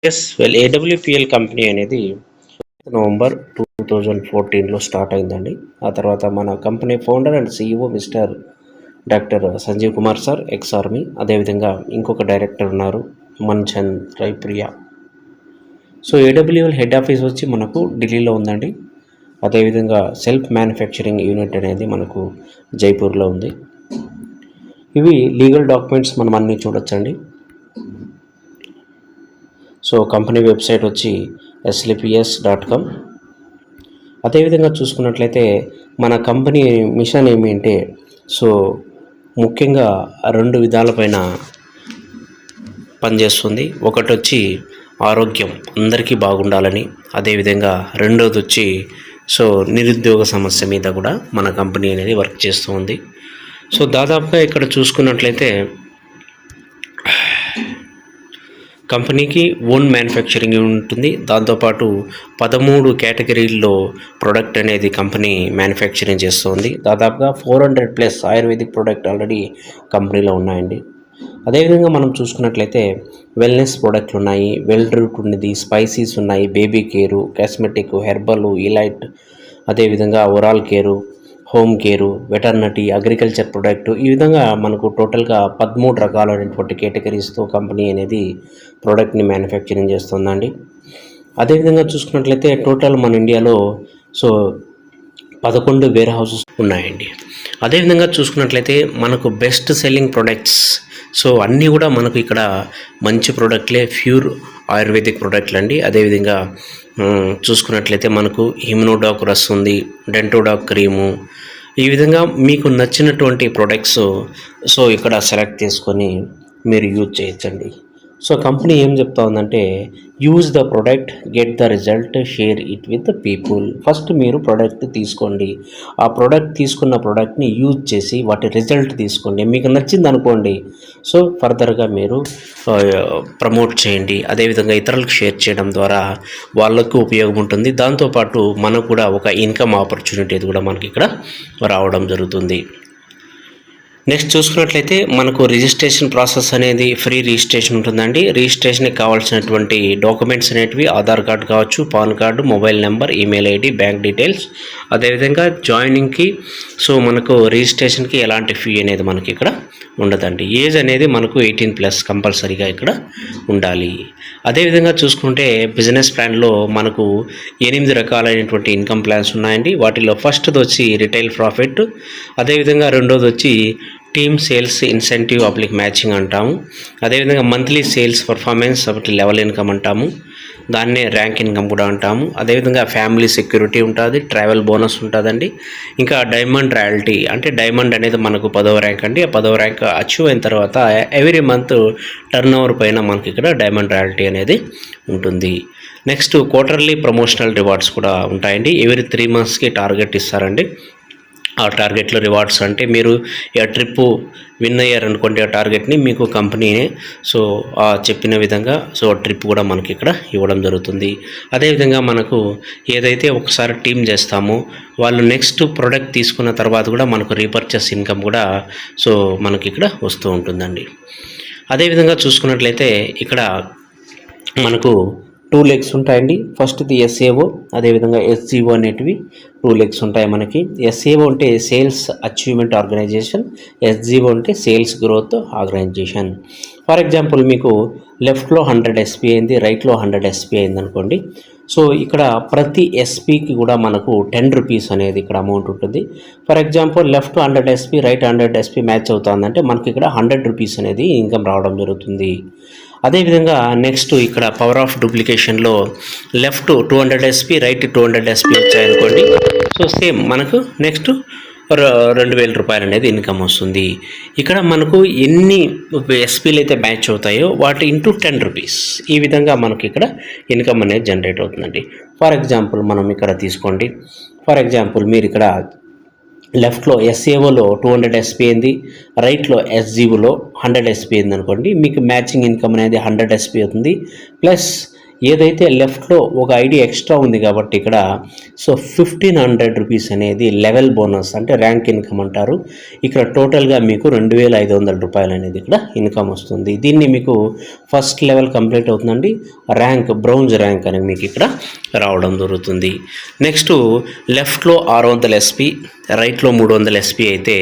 ఏడబ్ల్యూపిఎల్ company అనేది November 2014లో start అయిందండి. ఆ తర్వాత మన company founder and CEO mister doctor Sanjeev Kumar sir, ex army. అదేవిధంగా ఇంకొక డైరెక్టర్ ఉన్నారు, మన్చంద్ రైప్రియా. సో ఏడబ్ల్యూఎల్ హెడ్ ఆఫీస్ వచ్చి మనకు ఢిల్లీలో ఉందండి. అదేవిధంగా సెల్ఫ్ మ్యానుఫ్యాక్చరింగ్ యూనిట్ అనేది మనకు జైపూర్లో ఉంది. ఇవి లీగల్ డాక్యుమెంట్స్ మనం అన్నీ చూడొచ్చండి. సో కంపెనీ వెబ్సైట్ వచ్చి slps.com. అదేవిధంగా చూసుకున్నట్లయితే మన కంపెనీ మిషన్ ఏమి అంటే, సో ముఖ్యంగా 2 విధాలపైన పనిచేస్తుంది. ఒకటి వచ్చి ఆరోగ్యం అందరికీ బాగుండాలని, అదేవిధంగా రెండోది వచ్చి సో నిరుద్యోగ సమస్య మీద కూడా మన కంపెనీ అనేది వర్క్ చేస్తూ ఉంది. సో దాదాపుగా ఇక్కడ చూసుకున్నట్లయితే కంపెనీకి ఓన్ మ్యానుఫ్యాక్చరింగ్ ఉంటుంది. దాంతోపాటు 13 కేటగిరీల్లో ప్రొడక్ట్ అనేది కంపెనీ మ్యానుఫ్యాక్చరింగ్ చేస్తుంది. దాదాపుగా 400+ ఆయుర్వేదిక్ ప్రొడక్ట్ ఆల్రెడీ కంపెనీలో ఉన్నాయండి. అదేవిధంగా మనం చూసుకున్నట్లయితే వెల్నెస్ ప్రోడక్ట్లు ఉన్నాయి, వెల్ రూట్ ఉన్నది, స్పైసీస్ ఉన్నాయి, baby care, cosmetic, herbal, elite, అదేవిధంగా oral care, home care, veterinary, agriculture product. ఈ విధంగా మనకు టోటల్గా 13 రకాలైనటువంటి కేటగిరీస్తో కంపెనీ అనేది ప్రోడక్ట్ని మ్యానుఫ్యాక్చరింగ్ చేస్తుందండి. అదేవిధంగా చూసుకున్నట్లయితే టోటల్ మన ఇండియాలో సో 11 వేర్ హౌసెస్ ఉన్నాయండి. అదేవిధంగా చూసుకున్నట్లయితే మనకు బెస్ట్ సెల్లింగ్ ప్రొడక్ట్స్ సో అన్నీ కూడా మనకు ఇక్కడ మంచి ప్రోడక్ట్లే, ప్యూర్ ఆయుర్వేదిక్ ప్రోడక్ట్లు అండి. అదేవిధంగా చూసుకున్నట్లయితే మనకు హిమ్నోడాక్ రస్ ఉంది, డెంటోడాక్ క్రీము. ఈ విధంగా మీకు నచ్చినటువంటి ప్రొడక్ట్స్ సో ఇక్కడ సెలెక్ట్ చేసుకొని మీరు యూజ్ చేయొచ్చండి. సో కంపెనీ ఏం చెప్తా ఉందంటే, use the product, get the result, share it with the people. First మీరు ప్రోడక్ట్ తీసుకోండి, ఆ ప్రోడక్ట్ తీసుకున్న ప్రోడక్ట్ని యూజ్ చేసి వాటి రిజల్ట్ తీసుకోండి. మీకు నచ్చింది అనుకోండి, సో ఫర్దర్గా మీరు ప్రమోట్ చేయండి. అదేవిధంగా ఇతరులకు షేర్ చేయడం ద్వారా వాళ్ళకు ఉపయోగం ఉంటుంది. దాంతోపాటు మనకు కూడా ఒక ఇన్కమ్ ఆపర్చునిటీ కూడా మనకి ఇక్కడ రావడం జరుగుతుంది. నెక్స్ట్ చూసుకున్నట్లయితే మనకు రిజిస్ట్రేషన్ ప్రాసెస్ అనేది ఫ్రీ రిజిస్ట్రేషన్ ఉంటుందండి. రిజిస్ట్రేషన్కి కావాల్సినటువంటి డాక్యుమెంట్స్ అనేటివి ఆధార్ కార్డు కావచ్చు, pan card, mobile number, email ID, bank details. అదేవిధంగా జాయినింగ్కి సో మనకు రిజిస్ట్రేషన్కి ఎలాంటి ఫీ అనేది మనకి ఇక్కడ ఉండదండి. ఏజ్ అనేది మనకు 18+ కంపల్సరీగా ఇక్కడ ఉండాలి. అదేవిధంగా చూసుకుంటే బిజినెస్ ప్లాన్లో మనకు 8 రకాలైనటువంటి ఇన్కమ్ ప్లాన్స్ ఉన్నాయండి. వాటిలో ఫస్ట్ది వచ్చి రిటైల్ ప్రాఫిట్, అదేవిధంగా రెండోది వచ్చి టీమ్ సేల్స్ ఇన్సెంటివ్ అప్లిక్ మ్యాచింగ్ అంటాము. అదేవిధంగా మంత్లీ సేల్స్ పర్ఫార్మెన్స్ ఒకటి లెవెల్ ఇన్కమ్ అంటాము, దాన్నే ర్యాంక్ ఇన్కమ్ కూడా అంటాము. అదేవిధంగా ఫ్యామిలీ సెక్యూరిటీ ఉంటుంది, ట్రావెల్ బోనస్ ఉంటుందండి. ఇంకా డైమండ్ రాయల్టీ అంటే డైమండ్ అనేది మనకు 10వ ర్యాంక్ అండి. ఆ 10వ ర్యాంక్ అచీవ్ అయిన తర్వాత ఎవ్రీ మంత్ టర్న్ ఓవర్ పైన మనకి ఇక్కడ డైమండ్ రాయల్టీ అనేది ఉంటుంది. నెక్స్ట్ క్వార్టర్లీ ప్రమోషనల్ రివార్డ్స్ కూడా ఉంటాయండి. ఎవ్రీ 3 monthsకి టార్గెట్ ఇస్తారండి. ఆ టార్గెట్లో రివార్డ్స్ అంటే మీరు ఆ ట్రిప్పు విన్ అయ్యారనుకోండి, ఆ టార్గెట్ని మీకు కంపెనీనే సో చెప్పిన విధంగా సో ట్రిప్ కూడా మనకి ఇక్కడ ఇవ్వడం జరుగుతుంది. అదేవిధంగా మనకు ఏదైతే ఒకసారి టీమ్ చేస్తామో వాళ్ళు నెక్స్ట్ ప్రోడక్ట్ తీసుకున్న తర్వాత కూడా మనకు రీపర్చేస్ ఇన్కమ్ కూడా సో మనకి ఇక్కడ వస్తూ ఉంటుందండి. అదేవిధంగా చూసుకున్నట్లయితే ఇక్కడ మనకు 2 legs ఉంటాయండి. ఫస్ట్ది SAO, అదేవిధంగా SGO అనేటివి 2 legs ఉంటాయి మనకి. SAO అంటే సేల్స్ అచీవ్మెంట్ ఆర్గనైజేషన్, SGO అంటే sales growth organization. For example మీకు లెఫ్ట్లో 100 SP అయింది, రైట్లో 100 SP అయింది అనుకోండి. సో ఇక్కడ ప్రతి SPకి కూడా మనకు 10 రూపీస్ అనేది ఇక్కడ అమౌంట్ ఉంటుంది. For example left 100 SP, right 100 SP match అవుతుందంటే మనకి ఇక్కడ 100 రూపీస్ అనేది ఇన్కమ్ రావడం జరుగుతుంది. అదేవిధంగా నెక్స్ట్ ఇక్కడ పవర్ ఆఫ్ డూప్లికేషన్లో లెఫ్ట్ 200 SP, రైట్ 200 SP వచ్చాయనుకోండి. సో సేమ్ మనకు నెక్స్ట్ 2000 రూపాయలు అనేది ఇన్కమ్ వస్తుంది. ఇక్కడ మనకు ఎన్ని SPలు అయితే మ్యాచ్ అవుతాయో వాటి ఇంటూ 10 రూపీస్, ఈ విధంగా మనకి ఇక్కడ ఇన్కమ్ అనేది జనరేట్ అవుతుందండి. ఫర్ ఎగ్జాంపుల్ మనం ఇక్కడ తీసుకోండి. ఫర్ ఎగ్జాంపుల్ మీరు ఇక్కడ లెఫ్ట్లో SAOలో 200 SP అయింది, రైట్లో SGOలో 100 SP అయింది అనుకోండి. మీకు మ్యాచింగ్ ఇన్కమ్ అనేది 100 SP అవుతుంది. ప్లస్ ఏదైతే లెఫ్ట్లో ఒక ఐడి ఎక్స్ట్రా ఉంది కాబట్టి ఇక్కడ సో 1500 రూపీస్ అనేది లెవెల్ బోనస్ అంటే ర్యాంక్ ఇన్కమ్ అంటారు. ఇక్కడ టోటల్గా మీకు 2500 రూపాయలు అనేది ఇక్కడ ఇన్కమ్ వస్తుంది. దీన్ని మీకు ఫస్ట్ లెవెల్ కంప్లీట్ అవుతుందండి. ర్యాంక్ బ్రౌంజ్ ర్యాంక్ అనేది మీకు ఇక్కడ రావడం జరుగుతుంది. నెక్స్ట్ లెఫ్ట్లో 600 ఎస్పీ, రైట్లో 300 ఎస్పీ అయితే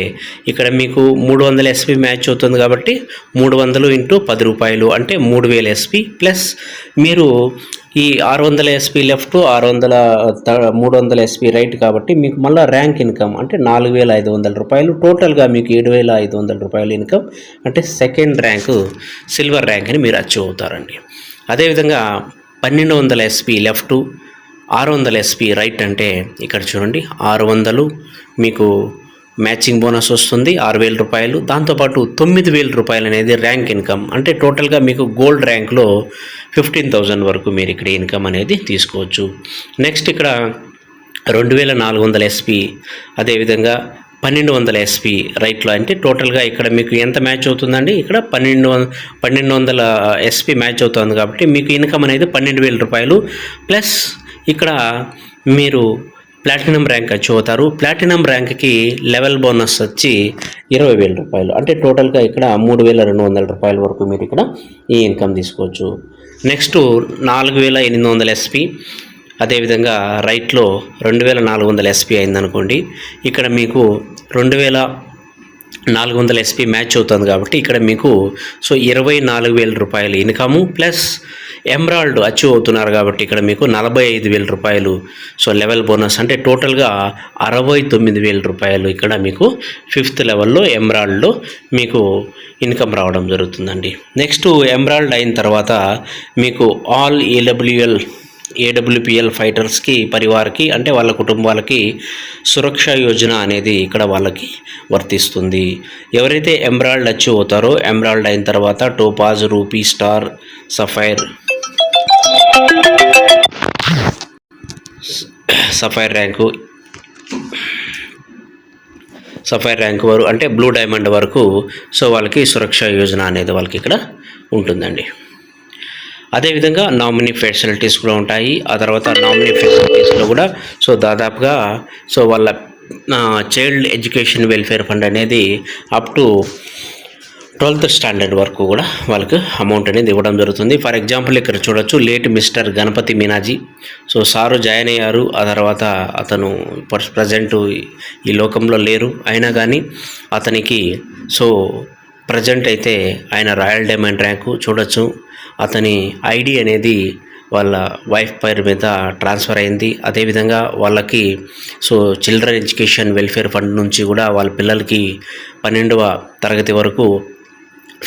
ఇక్కడ మీకు 300 ఎస్పీ మ్యాచ్ అవుతుంది కాబట్టి 300 ఇంటూ 10 రూపాయలు అంటే 3000 ఎస్పీ ప్లస్ మీరు ఈ 600 ఎస్పీ లెఫ్ట్ 300 ఎస్పీ రైట్ కాబట్టి మీకు మళ్ళీ ర్యాంక్ ఇన్కమ్ అంటే 4500 రూపాయలు, టోటల్గా మీకు 7500 రూపాయలు ఇన్కమ్ అంటే సెకండ్ ర్యాంకు సిల్వర్ ర్యాంక్ అని మీరు అచీవ్ అవుతారండి. అదేవిధంగా 1200 ఎస్పీ లెఫ్ట్ 600 ఎస్పీ రైట్ అంటే ఇక్కడ చూడండి 600 మీకు మ్యాచింగ్ బోనస్ వస్తుంది 6000 రూపాయలు, దాంతోపాటు 9000 రూపాయలు అనేది ర్యాంక్ ఇన్కమ్ అంటే టోటల్గా మీకు గోల్డ్ ర్యాంక్లో 15,000 వరకు మీరు ఇక్కడ ఇన్కమ్ అనేది తీసుకోవచ్చు. నెక్స్ట్ ఇక్కడ 2400 ఎస్పీ, అదేవిధంగా 1200 ఎస్పీ రైట్లో అంటే టోటల్గా ఇక్కడ మీకు ఎంత మ్యాచ్ అవుతుందండి, ఇక్కడ 1200 ఎస్పీ మ్యాచ్ అవుతుంది కాబట్టి మీకు ఇన్కమ్ అనేది 12,000 రూపాయలు ప్లస్ ఇక్కడ మీరు ప్లాటినం ర్యాంక్ అచీవ్ అవుతారు. ప్లాటినం ర్యాంక్కి లెవెల్ బోనస్ వచ్చి 20,000 రూపాయలు అంటే టోటల్గా ఇక్కడ 3,200 రూపాయల వరకు మీరు ఇక్కడ ఈ ఇన్కమ్ తీసుకోవచ్చు. నెక్స్ట్ 4,800 ఎస్పీ, అదేవిధంగా రైట్లో 2,400 ఎస్పీ అయిందనుకోండి, ఇక్కడ మీకు 2,400 ఎస్పీ మ్యాచ్ అవుతుంది కాబట్టి ఇక్కడ మీకు సో 24,000 రూపాయలు ఇన్కము ప్లస్ ఎమరాల్డ్ అచీవ్ అవుతున్నారు కాబట్టి ఇక్కడ మీకు 45,000 రూపాయలు సో లెవెల్ బోనస్ అంటే టోటల్గా 69,000 రూపాయలు ఇక్కడ మీకు ఫిఫ్త్ లెవెల్లో ఎమరాల్డ్లో మీకు ఇన్కమ్ రావడం జరుగుతుందండి. నెక్స్ట్ ఎమరాల్డ్ అయిన తర్వాత మీకు ఆల్ ఏడబ్ల్యూపిఎల్ ఫైటర్స్కి పరివార్కి అంటే వాళ్ళ కుటుంబాలకి సురక్ష యోజన అనేది ఇక్కడ వాళ్ళకి వర్తిస్తుంది. ఎవరైతే ఎమరాల్డ్ అచీవ్ అవుతారో ఎమరాల్డ్ అయిన తర్వాత Topaz, rupee, star, sapphire rank వారు అంటే బ్లూ డైమండ్ వరకు సో వాళ్ళకి సురక్ష యోజన అనేది వాళ్ళకి ఇక్కడ ఉంటుందండి. అదేవిధంగా నామినీ ఫెసిలిటీస్ కూడా ఉంటాయి. ఆ తర్వాత నామినీ ఫెసిలిటీస్లో కూడా సో దాదాపుగా సో వాళ్ళ చైల్డ్ ఎడ్యుకేషన్ వెల్ఫేర్ ఫండ్ అనేది అప్ టు 12th స్టాండర్డ్ వరకు కూడా వాళ్ళకు అమౌంట్ అనేది ఇవ్వడం జరుగుతుంది. ఫర్ ఎగ్జాంపుల్ ఇక్కడ చూడొచ్చు late mister Ganapathi Meenaji so sir join అయ్యారు. ఆ తర్వాత అతను ప్రజెంట్ ఈ లోకంలో లేరు, అయినా కానీ అతనికి సో ప్రజెంట్ అయితే ఆయన రాయల్ డైమండ్ ర్యాంకు చూడొచ్చు. అతని ఐడి అనేది వాళ్ళ వైఫ్ పేరు మీద ట్రాన్స్ఫర్ అయింది. అదేవిధంగా వాళ్ళకి so children education welfare fund నుంచి కూడా వాళ్ళ పిల్లలకి 12వ తరగతి వరకు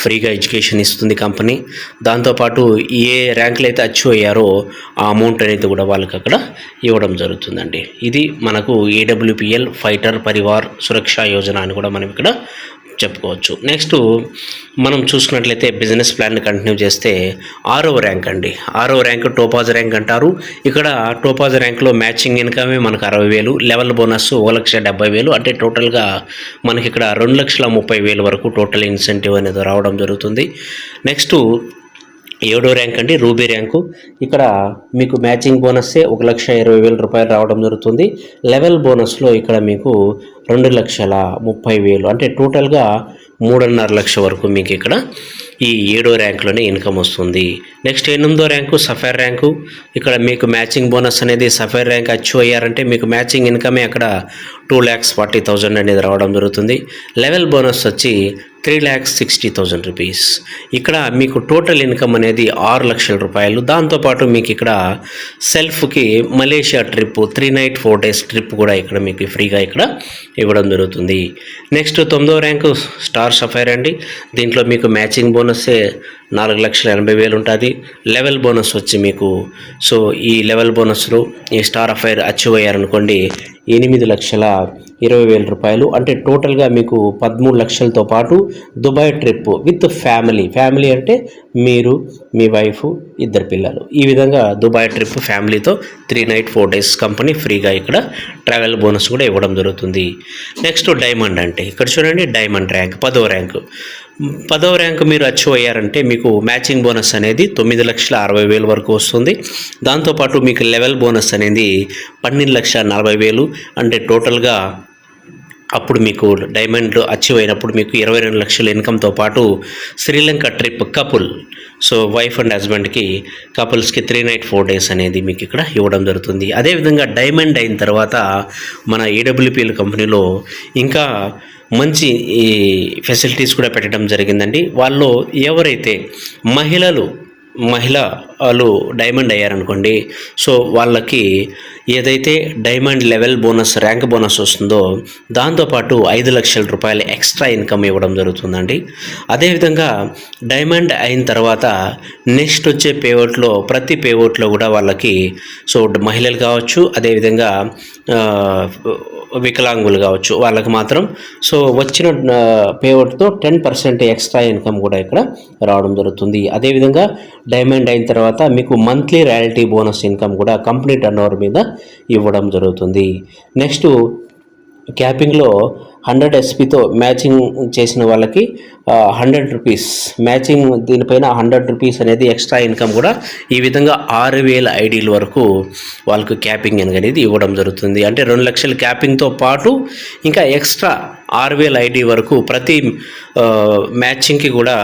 ఫ్రీగా ఎడ్యుకేషన్ ఇస్తుంది కంపెనీ. దాంతోపాటు ఏ ర్యాంకులు అయితే అచీవ్ అయ్యారో ఆ అమౌంట్ అనేది కూడా వాళ్ళకి అక్కడ ఇవ్వడం జరుగుతుందండి. ఇది మనకు ఏడబ్ల్యూపిఎల్ ఫైటర్ పరివార్ సురక్ష యోజన అని కూడా మనం ఇక్కడ చెప్పుకోవచ్చు. నెక్స్ట్ మనం చూసుకున్నట్లయితే బిజినెస్ ప్లాన్ కంటిన్యూ చేస్తే 6వ ర్యాంక్ అండి. 6వ ర్యాంక్ టోపాజ్ ర్యాంక్ అంటారు. ఇక్కడ టోపాజ్ ర్యాంక్లో మ్యాచింగ్ ఇన్కమే మనకు 60,000, లెవెల్ బోనస్ 1,70,000 అంటే టోటల్గా మనకి ఇక్కడ 2,30,000 వరకు టోటల్ ఇన్సెంటివ్ అనేది రావడం జరుగుతుంది. నెక్స్ట్ 7వ ర్యాంక్ అండి రూబీ ర్యాంకు. ఇక్కడ మీకు మ్యాచింగ్ బోనస్సే 1,20,000 రూపాయలు రావడం జరుగుతుంది. లెవెల్ బోనస్లో ఇక్కడ మీకు 2,30,000 అంటే టోటల్గా 3.5 లక్షల వరకు మీకు ఇక్కడ ఈ 7వ ర్యాంక్లోనే ఇన్కమ్ వస్తుంది. నెక్స్ట్ 8వ ర్యాంకు సఫైర్ ర్యాంకు. ఇక్కడ మీకు మ్యాచింగ్ బోనస్ అనేది సఫైర్ ర్యాంక్ అచీవ్ అయ్యారంటే మీకు మ్యాచింగ్ ఇన్కమే అక్కడ 2,40,000 అనేది రావడం జరుగుతుంది. లెవెల్ బోనస్ వచ్చి 3,60,000 రూపీస్. ఇక్కడ మీకు టోటల్ ఇన్కమ్ అనేది 6 లక్షల రూపాయలు. దాంతోపాటు మీకు ఇక్కడ సెల్ఫ్కి Malaysia trip 3 night 4 days trip కూడా ఇక్కడ మీకు ఫ్రీగా ఇక్కడ ఇవ్వడం జరుగుతుంది. నెక్స్ట్ 9వ ర్యాంకు స్టార్ సఫైర్ అండి. దీంట్లో మీకు మ్యాచింగ్ బోనస్సే 4,80,000 ఉంటుంది. లెవెల్ బోనస్ వచ్చి మీకు సో ఈ లెవెల్ బోనస్లో ఈ స్టార్ అఫైర్ అచీవ్ అయ్యారనుకోండి 8,20,000 రూపాయలు అంటే టోటల్గా మీకు 13 లక్షలతో పాటు దుబాయ్ ట్రిప్ విత్ ఫ్యామిలీ అంటే మీరు మీ వైఫ్ 2 పిల్లలు ఈ విధంగా దుబాయ్ ట్రిప్ ఫ్యామిలీతో 3 night 4 days కంపెనీ ఫ్రీగా ఇక్కడ ట్రావెల్ బోనస్ కూడా ఇవ్వడం జరుగుతుంది. నెక్స్ట్ డైమండ్ అంటే ఇక్కడ చూడండి డైమండ్ ర్యాంక్ 10వ ర్యాంకు. 10వ ర్యాంక్ మీరు అచీవ్ అయ్యారంటే మీకు మ్యాచింగ్ బోనస్ అనేది 9,60,000 వరకు వస్తుంది. దాంతోపాటు మీకు లెవెల్ బోనస్ అనేది 12,40,000. అంటే టోటల్గా అప్పుడు మీకు డైమండ్ అచీవ్ అయినప్పుడు మీకు 22 లక్షల ఇన్కమ్తో పాటు Sri Lanka trip couple, so wife and హస్బెండ్కి కపుల్స్కి 3 night 4 days అనేది మీకు ఇక్కడ ఇవ్వడం జరుగుతుంది. అదేవిధంగా డైమండ్ అయిన తర్వాత మన ఏడబ్ల్యూపీఎల్ కంపెనీలో ఇంకా మంచి ఈ ఫెసిలిటీస్ కూడా పెట్టడం జరిగిందండి. వాళ్ళు ఎవరైతే మహిళలు డైమండ్ అయ్యారనుకోండి, సో వాళ్ళకి ఏదైతే diamond level bonus rank bonus వస్తుందో దాంతోపాటు 5 లక్షల రూపాయలు ఎక్స్ట్రా ఇన్కమ్ ఇవ్వడం జరుగుతుందండి. అదేవిధంగా డైమండ్ అయిన తర్వాత నెక్స్ట్ వచ్చే పేఅవుట్లో ప్రతి పేఅవుట్లో కూడా వాళ్ళకి సో మహిళలు కావచ్చు, అదేవిధంగా వికలాంగులు కావచ్చు, వాళ్ళకి మాత్రం సో వచ్చిన పేఅవుట్తో 10% ఎక్స్ట్రా ఇన్కమ్ కూడా ఇక్కడ రావడం జరుగుతుంది. అదేవిధంగా డైమండ్ అయిన తర్వాత మీకు మంత్లీ రాయల్టీ బోనస్ ఇన్కమ్ కూడా కంపెనీ టర్నోవర్ మీద ఇవ్వడం జరుగుతుంది. నెక్స్ట్ క్యాపింగ్లో 100 SPతో మ్యాచింగ్ చేసిన వాళ్ళకి 100 రూపీస్ మ్యాచింగ్, దీనిపైన 100 రూపీస్ అనేది ఎక్స్ట్రా ఇన్కమ్ కూడా ఈ విధంగా 6,000 ఐడీల వరకు వాళ్ళకు క్యాపింగ్ అనేది ఇవ్వడం జరుగుతుంది. అంటే 2 లక్షల క్యాపింగ్తో పాటు ఇంకా ఎక్స్ట్రా 6,000 ఐడీ వరకు ప్రతి మ్యాచింగ్కి కూడా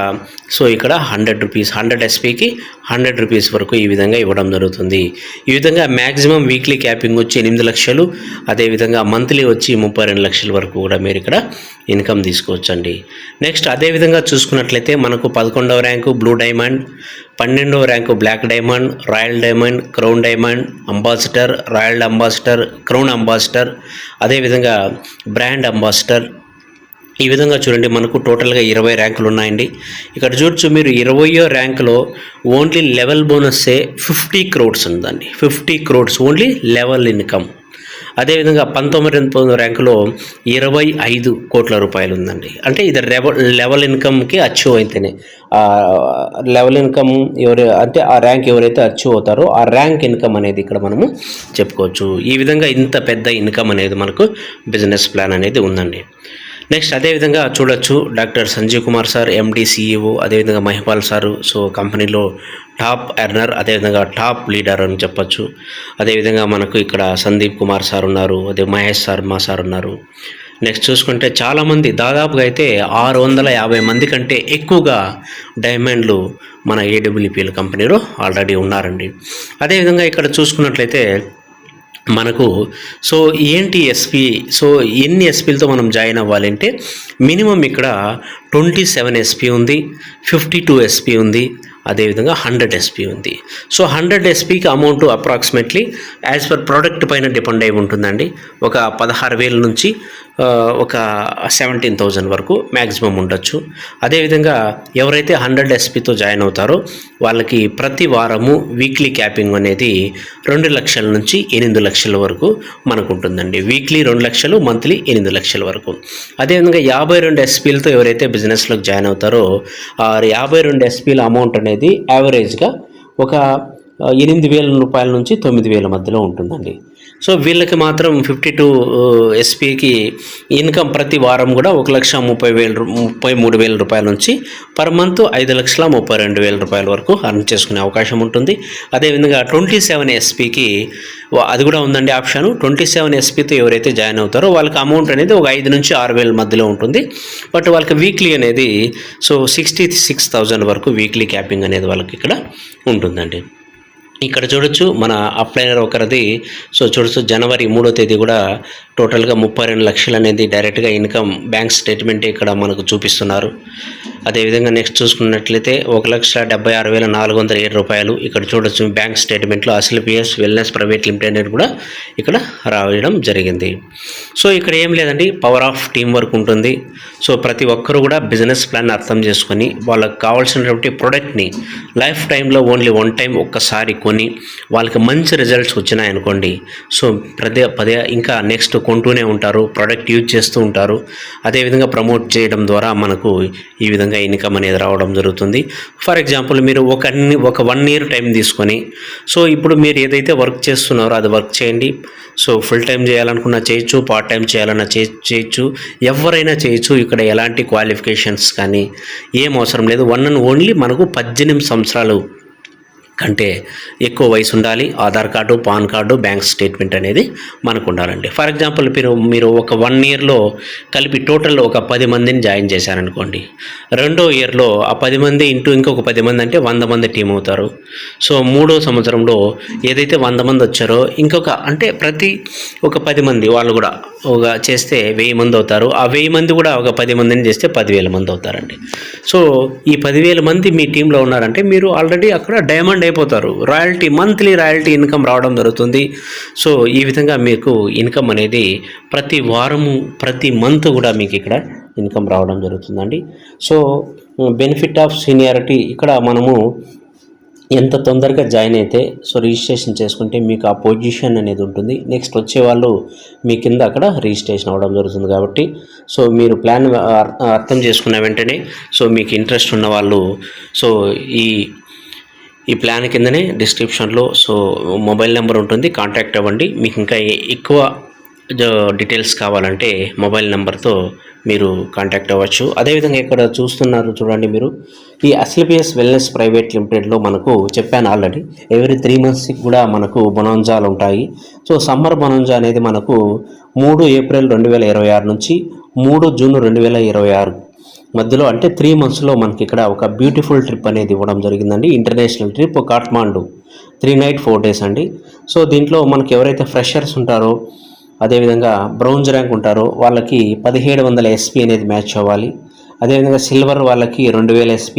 సో ఇక్కడ 100 రూపీస్ 100 SPకి 100 రూపీస్ వరకు ఈ విధంగా ఇవ్వడం జరుగుతుంది. ఈ విధంగా మ్యాక్సిమం వీక్లీ క్యాపింగ్ వచ్చి 8 లక్షలు, అదేవిధంగా మంత్లీ వచ్చి 32 లక్షల వరకు కూడా మీరు ఇక్కడ ఇన్కమ్ తీసుకోవచ్చండి. నెక్స్ట్ అదేవిధంగా చూసుకున్నట్లయితే మనకు 11వ ర్యాంకు బ్లూ డైమండ్, 12వ rank black diamond, royal diamond, crown diamond, ambassador, royal ambassador, crown ambassador, అదేవిధంగా బ్రాండ్ అంబాసిడర్. ఈ విధంగా చూడండి మనకు టోటల్గా 20 ర్యాంకులు ఉన్నాయండి. ఇక్కడ చూడొచ్చు మీరు 20వ ర్యాంకులో ఓన్లీ లెవెల్ బోనస్సే 50 crores ఉందండి. 50 crores ఓన్లీ లెవెల్ ఇన్కమ్. అదేవిధంగా 19వ ర్యాంకులో 25 కోట్ల రూపాయలు ఉందండి. అంటే ఇది లెవెల్ ఇన్కమ్కి అచీవ్ అయితేనే లెవెల్ ఇన్కమ్ అంటే ఆ ర్యాంక్ ఎవరైతే అచీవ్ అవుతారో ఆ ర్యాంక్ ఇన్కమ్ అనేది ఇక్కడ మనము చెప్పుకోవచ్చు. ఈ విధంగా ఇంత పెద్ద ఇన్కమ్ అనేది మనకు బిజినెస్ ప్లాన్ అనేది ఉందండి. నెక్స్ట్ అదేవిధంగా చూడొచ్చు doctor Sanjeev Kumar sir MD CEO, అదేవిధంగా మహిపాల్ సారు సో కంపెనీలో టాప్ ఎర్నర్, అదేవిధంగా టాప్ లీడర్ అని చెప్పచ్చు. అదేవిధంగా మనకు ఇక్కడ సందీప్ కుమార్ సార్ ఉన్నారు, అదే మహేష్ శర్మ సార్ ఉన్నారు. నెక్స్ట్ చూసుకుంటే చాలామంది దాదాపుగా అయితే 650 మంది కంటే ఎక్కువగా డైమండ్లు మన AWPL కంపెనీలో ఆల్రెడీ ఉన్నారండి. అదేవిధంగా ఇక్కడ చూసుకున్నట్లయితే మనకు సో ఏంటి SP, సో ఎన్ని SPలతో మనం జాయిన్ అవ్వాలంటే మినిమం ఇక్కడ 27 SP ఉంది, 52 SP ఉంది, అదేవిధంగా 100 SP ఉంది. సో 100 SPకి amount approximately as per product పైన డిపెండ్ అయి ఉంటుందండి. ఒక 16,000 నుంచి ఒక 17,000 వరకు మ్యాక్సిమం ఉండొచ్చు. అదేవిధంగా ఎవరైతే 100 SPతో జాయిన్ అవుతారో వాళ్ళకి ప్రతి వారము వీక్లీ క్యాపింగ్ అనేది 2 లక్షల నుంచి 8 లక్షల వరకు మనకు ఉంటుందండి. వీక్లీ 2 లక్షలు, మంత్లీ 8 లక్షల వరకు. అదేవిధంగా 52 SPలతో ఎవరైతే బిజినెస్లోకి జాయిన్ అవుతారో ఆ 52 SPల అమౌంట్ అనేది యావరేజ్గా ఒక 8,000 రూపాయల నుంచి 9,000 మధ్యలో ఉంటుందండి. సో వీళ్ళకి మాత్రం 52 SPకి ఇన్కమ్ ప్రతి వారం కూడా 1,33,000 రూపాయల నుంచి పర్ మంత్ 5,32,000 రూపాయల వరకు అర్న్ చేసుకునే అవకాశం ఉంటుంది. అదేవిధంగా 27 SPకి అది కూడా ఉందండి ఆప్షన్. 27 SPతో ఎవరైతే జాయిన్ అవుతారో వాళ్ళకి అమౌంట్ అనేది ఒక 5 నుంచి 6,000 మధ్యలో ఉంటుంది. బట్ వాళ్ళకి వీక్లీ అనేది సో 66,000 వరకు వీక్లీ క్యాపింగ్ అనేది వాళ్ళకి ఇక్కడ ఉంటుందండి. ఇక్కడ చూడొచ్చు మన అప్లైనర్ ఒకరిది సో చూడొచ్చు జనవరి 3వ తేదీ కూడా టోటల్గా 32 లక్షలు అనేది డైరెక్ట్గా ఇన్కమ్ బ్యాంక్ స్టేట్మెంట్ ఇక్కడ మనకు చూపిస్తున్నారు. అదేవిధంగా నెక్స్ట్ చూసుకున్నట్లయితే 1,76,407 రూపాయలు ఇక్కడ చూడొచ్చు బ్యాంక్ స్టేట్మెంట్లో అసలు PS వెల్నెస్ ప్రైవేట్ లిమిటెడ్ కూడా ఇక్కడ రావడం జరిగింది. సో ఇక్కడ ఏం లేదండి, పవర్ ఆఫ్ టీం వర్క్ ఉంటుంది. సో ప్రతి ఒక్కరు కూడా బిజినెస్ ప్లాన్ అర్థం చేసుకొని వాళ్ళకి కావాల్సినటువంటి ప్రోడక్ట్ని లైఫ్ టైంలో ఓన్లీ వన్ టైం ఒక్కసారి కొని వాళ్ళకి మంచి రిజల్ట్స్ వచ్చినాయనుకోండి, సో పదే ఇంకా నెక్స్ట్ కొంటూనే ఉంటారు, ప్రోడక్ట్ యూజ్ చేస్తూ ఉంటారు. అదేవిధంగా ప్రమోట్ చేయడం ద్వారా మనకు ఈ విధంగా ఇన్కమ్ అనేది రావడం జరుగుతుంది. ఫర్ ఎగ్జాంపుల్ మీరు ఒక 1 ఇయర్ టైం తీసుకొని, సో ఇప్పుడు మీరు ఏదైతే వర్క్ చేస్తున్నారో అది వర్క్ చేయండి. సో ఫుల్ టైం చేయాలనుకున్నా చేయొచ్చు, పార్ట్ టైం చేయాలన్నా చేయొచ్చు, ఎవరైనా చేయొచ్చు. ఇక్కడ ఎలాంటి క్వాలిఫికేషన్స్ కానీ ఏం అవసరం లేదు. వన్ అండ్ ఓన్లీ మనకు 18 సంవత్సరాలు కంటే ఎక్కువ వయసు ఉండాలి. Aadhaar card, pan card, bank statement అనేది మనకు ఉండాలండి. ఫర్ ఎగ్జాంపుల్ మీరు ఒక 1 ఇయర్లో కలిపి టోటల్ ఒక 10 మందిని జాయిన్ చేశారనుకోండి. రెండో ఇయర్లో ఆ 10 మంది ఇంకొక 10 మంది అంటే 100 మంది టీం అవుతారు. సో మూడో సంవత్సరంలో ఏదైతే 100 మంది వచ్చారో అంటే ప్రతి ఒక 10 మంది వాళ్ళు కూడా చేస్తే 1000 మంది అవుతారు. ఆ 1000 మంది కూడా ఒక 10 మందిని చేస్తే 10,000 మంది అవుతారండి. సో ఈ 10,000 మంది మీ టీంలో ఉన్నారంటే మీరు ఆల్రెడీ అక్కడ డైమండ్ అయిపోతారు. మంత్లీ రాయల్టీ ఇన్కమ్ రావడం జరుగుతుంది. సో ఈ విధంగా మీకు ఇన్కమ్ అనేది ప్రతి వారము, ప్రతి మంత్ కూడా మీకు ఇక్కడ ఇన్కమ్ రావడం జరుగుతుందండి. సో బెనిఫిట్ ఆఫ్ సీనియారిటీ, ఇక్కడ మనము ఎంత తొందరగా జాయిన్ అయితే రిజిస్ట్రేషన్ చేసుకుంటే మీకు ఆ పొజిషన్ అనేది ఉంటుంది. నెక్స్ట్ వచ్చేవాళ్ళు మీ కింద అక్కడ రిజిస్ట్రేషన్ అవ్వడం జరుగుతుంది. కాబట్టి మీరు ప్లాన్ అర్థం చేసుకున్న వెంటనే మీకు ఇంట్రెస్ట్ ఉన్న వాళ్ళు ఈ ప్లాన్ కిందనే డిస్క్రిప్షన్లో మొబైల్ నెంబర్ ఉంటుంది, కాంటాక్ట్ అవ్వండి. మీకు ఇంకా ఎక్కువ డీటెయిల్స్ కావాలంటే మొబైల్ నెంబర్తో మీరు కాంటాక్ట్ అవ్వచ్చు. అదేవిధంగా ఇక్కడ చూస్తున్నారు చూడండి, మీరు ఈ అస్క్లేపియస్ వెల్నెస్ ప్రైవేట్ లిమిటెడ్లో మనకు చెప్పాను ఆల్రెడీ, ఎవ్రీ 3 మంత్స్కి కూడా మనకు బొనాంజాలు ఉంటాయి. సమ్మర్ బొనాంజా అనేది మనకు 3 ఏప్రిల్ 2026 నుంచి 3 జూన్ 2026 మధ్యలో, అంటే 3 మంత్స్లో మనకి ఇక్కడ ఒక బ్యూటిఫుల్ ట్రిప్ అనేది ఇవ్వడం జరిగిందండి. International trip Kathmandu 3 night 4 days అండి. దీంట్లో మనకి ఎవరైతే ఫ్రెషర్స్ ఉంటారో, అదేవిధంగా బ్రౌంజ్ ర్యాంక్ ఉంటారో వాళ్ళకి 1700 SP అనేది మ్యాచ్ అవ్వాలి. అదేవిధంగా సిల్వర్ వాళ్ళకి 2000 SP,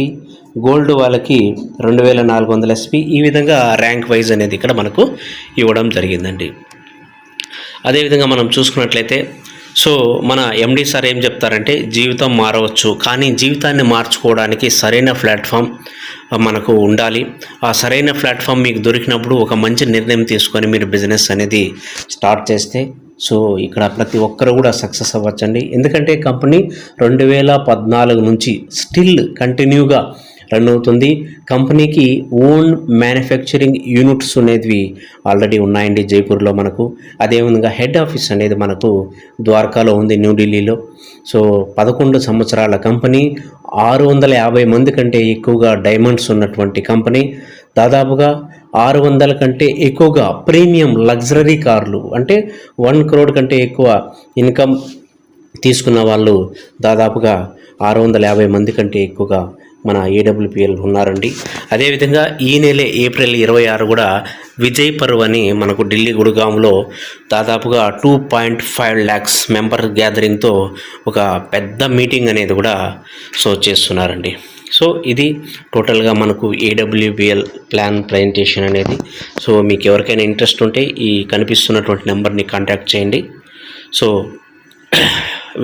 గోల్డ్ వాళ్ళకి 2400 SP. ఈ విధంగా ర్యాంక్ వైజ్ అనేది ఇక్కడ మనకు ఇవ్వడం జరిగిందండి. అదేవిధంగా మనం చూసుకున్నట్లయితే మన ఎండి సార్ ఏం చెప్తారంటే, జీవితం మారవచ్చు కానీ జీవితాన్ని మార్చుకోవడానికి సరైన ప్లాట్ఫామ్ మనకు ఉండాలి. ఆ సరైన ప్లాట్ఫామ్ మీకు దొరికినప్పుడు ఒక మంచి నిర్ణయం తీసుకొని మీరు బిజినెస్ అనేది స్టార్ట్ చేస్తే ఇక్కడ ప్రతి ఒక్కరు కూడా సక్సెస్ అవ్వచ్చండి. ఎందుకంటే కంపెనీ 2014 నుంచి స్టిల్ కంటిన్యూగా రన్ అవుతుంది. కంపెనీకి ఓన్ మ్యానుఫ్యాక్చరింగ్ యూనిట్స్ అనేవి ఆల్రెడీ ఉన్నాయండి జైపూర్లో మనకు. అదేవిధంగా హెడ్ ఆఫీస్ అనేది మనకు ద్వారకాలో ఉంది, న్యూఢిల్లీలో. 11 సంవత్సరాల కంపెనీ, 650 మంది కంటే ఎక్కువగా డైమండ్స్ ఉన్నటువంటి కంపెనీ, దాదాపుగా 600 కంటే ఎక్కువగా ప్రీమియం లగ్జరీ కార్లు, అంటే 1 crore కంటే ఎక్కువ ఇన్కమ్ తీసుకున్న వాళ్ళు దాదాపుగా 650 మంది కంటే ఎక్కువగా మన AWPL ఉన్నారండి. అదేవిధంగా ఈ నెల ఏప్రిల్ 26 కూడా విజయ్ పర్వ్ అని మనకు ఢిల్లీ గురుగాంలో దాదాపుగా 2.5 lakhs మెంబర్ గ్యాదరింగ్తో ఒక పెద్ద మీటింగ్ అనేది కూడా చేస్తున్నారండి. ఇది టోటల్గా మనకు AWPL ప్లాన్ ప్రజెంటేషన్ అనేది. మీకు ఎవరికైనా ఇంట్రెస్ట్ ఉంటే ఈ కనిపిస్తున్నటువంటి నెంబర్ని కాంటాక్ట్ చేయండి.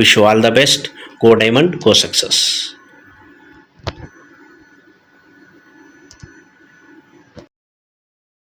Wish you all the best. Go diamond, go success.